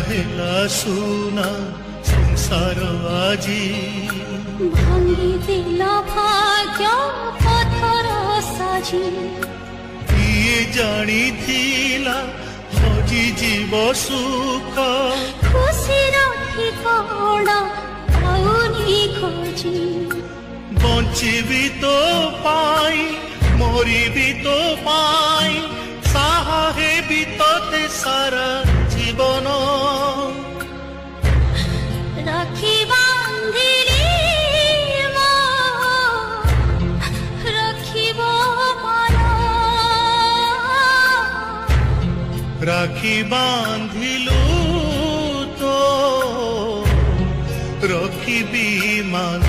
ହେଲା ସୁନା ସଂସାର ଆଜି ଭାଙ୍ଗିଦେଲ ଭାଗ୍ୟ ପଥର ସାଜି କିଏ ଜାଣିଥିଲା ହଜିଯିବ ସୁଖ ଖୁସିର ଠିକଣା ପାଉନି ଖୋଜି ବଞ୍ଚିବି ତୋ ପାଇଁ ମରିବି ତୋ ପାଇଁ ସାହା ହେବି ତୋତେ ସାରା ଜୀବନ রাখি বান্ধিলি রাখিব মান রাখি বান্ধিলু তো রখিবি মান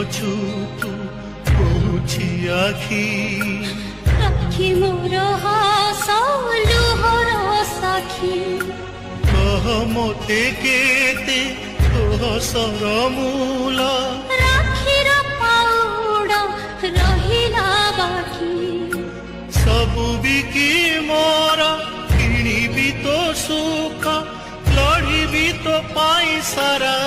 অছু তু কହୁଛି আখি রাখি মোর হাস লুহর সাক্ষী কহ মতে কেতে তোহ সরমূল রাখির পাউড়া রহিলা বাকি সবু বিকি মোর কিଣିবি তো সুখ লড়িবি তো পাই সারা